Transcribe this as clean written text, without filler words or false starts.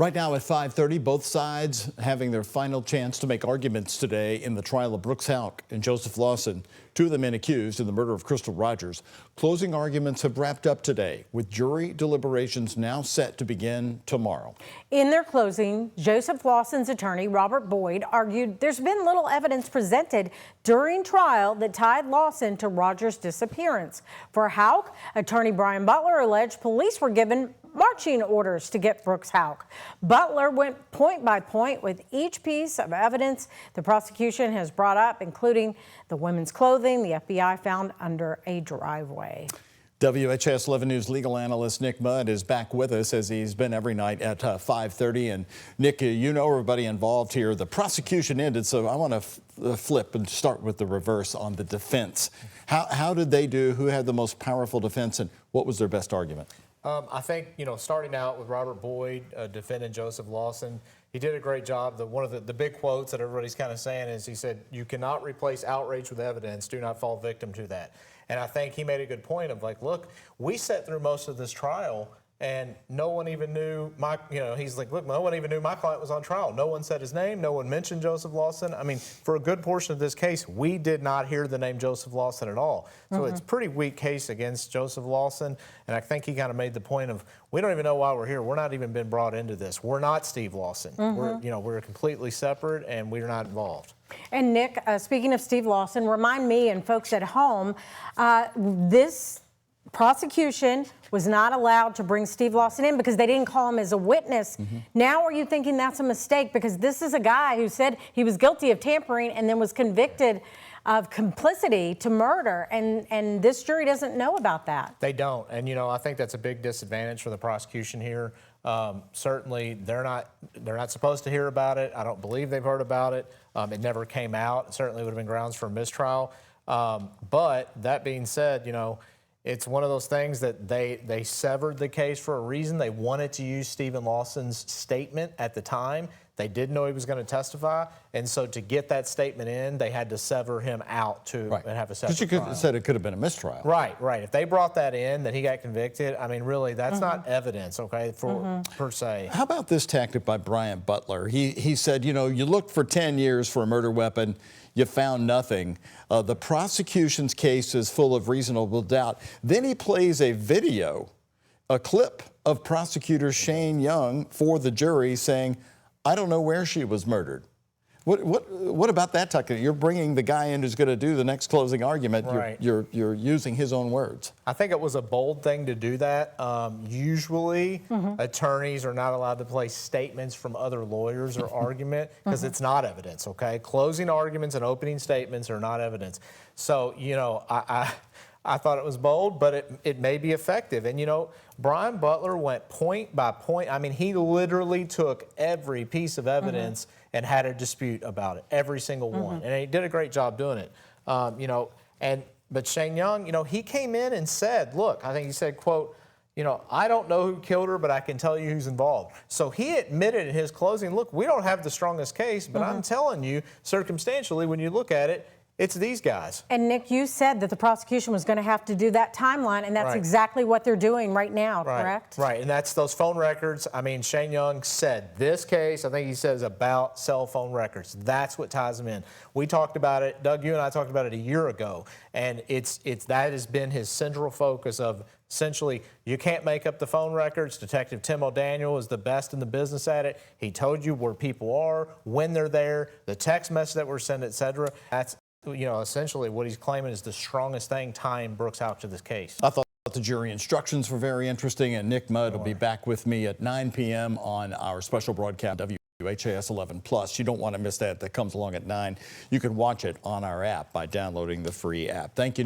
Right now at 5:30, both sides having their final chance to make arguments today in the trial of Brooks Houck and Joseph Lawson, two of the men accused in the murder of Crystal Rogers. Closing arguments have wrapped up today, with jury deliberations now set to begin tomorrow. In their closing, Joseph Lawson's attorney, Robert Boyd, argued there's been little evidence presented during trial that tied Lawson to Rogers' disappearance. For Houck, attorney Brian Butler alleged police were given marching orders to get Brooks Houck. Butler went point by point with each piece of evidence the prosecution has brought up, including the women's clothing the FBI found under a driveway. WHAS 11 News legal analyst Nick Mudd is back with us, as he's been every night at 5:30. And Nick, you know everybody involved here. The prosecution ended, so I want to flip and start with the reverse on the defense. How did they do? Who had the most powerful defense, and what was their best argument? I think, starting out with Robert Boyd defending Joseph Lawson, he did a great job. One of the big quotes that everybody's kind of saying is, he said, "You cannot replace outrage with evidence. Do not fall victim to that." And I think he made a good point of, like, look, we sat through most of this trial and no one even knew he's like, look, no one even knew my client was on trial. No one said his name. No one mentioned Joseph Lawson. I mean, for a good portion of this case, we did not hear the name Joseph Lawson at all. So it's a pretty weak case against Joseph Lawson. And I think he kind of made the point of, we don't even know why we're here. We're not even been brought into this. We're not Steve Lawson. We're completely separate and we're not involved. And Nick, speaking of Steve Lawson, remind me and folks at home, this prosecution was not allowed to bring Steve Lawson in because they didn't call him as a witness. Now are you thinking that's a mistake? Because this is a guy who said he was guilty of tampering and then was convicted of complicity to murder, and this jury doesn't know about that. They don't, and I think that's a big disadvantage for the prosecution here. Certainly they're not supposed to hear about it. I don't believe they've heard about it. It never came out. It certainly would have been grounds for mistrial. But that being said, it's one of those things that they severed the case for a reason. They wanted to use Stephen Lawson's statement at the time. They didn't know he was going to testify, and so to get that statement in, they had to sever him out and have a separate trial. Because you could have said it could have been a mistrial. Right. If they brought that in, that he got convicted, I mean, really, that's not evidence, okay, per se. How about this tactic by Brian Butler? He said, you looked for 10 years for a murder weapon, you found nothing. The prosecution's case is full of reasonable doubt. Then he plays a video, a clip of prosecutor Shane Young for the jury saying, "I don't know where she was murdered." What about that tactic? You're bringing the guy in who's going to do the next closing argument. Right. You're using his own words. I think it was a bold thing to do that. Usually, attorneys are not allowed to play statements from other lawyers or argument because it's not evidence, okay? Closing arguments and opening statements are not evidence. So, I thought it was bold, but it may be effective. And, Brian Butler went point by point. I mean, he literally took every piece of evidence and had a dispute about it, every single one. And he did a great job doing it. But Shane Young, he came in and said, look, I think he said, quote, "I don't know who killed her, but I can tell you who's involved." So he admitted in his closing, look, we don't have the strongest case, but I'm telling you, circumstantially, when you look at it, it's these guys. And Nick, you said that the prosecution was going to have to do that timeline, and that's exactly what they're doing right now, correct? Right, and that's those phone records. I mean, Shane Young said this case, I think he says about cell phone records. That's what ties them in. We talked about it, Doug, you and I talked about it a year ago, and that has been his central focus of, essentially, you can't make up the phone records. Detective Tim O'Daniel is the best in the business at it. He told you where people are, when they're there, the text message that were sent, etc. That's essentially what he's claiming is the strongest thing tying Brooks Houck to this case. I thought the jury instructions were very interesting, and Nick Mudd will be back with me at 9 p.m. on our special broadcast, WHAS 11+. You don't want to miss that. That comes along at 9. You can watch it on our app by downloading the free app. Thank you.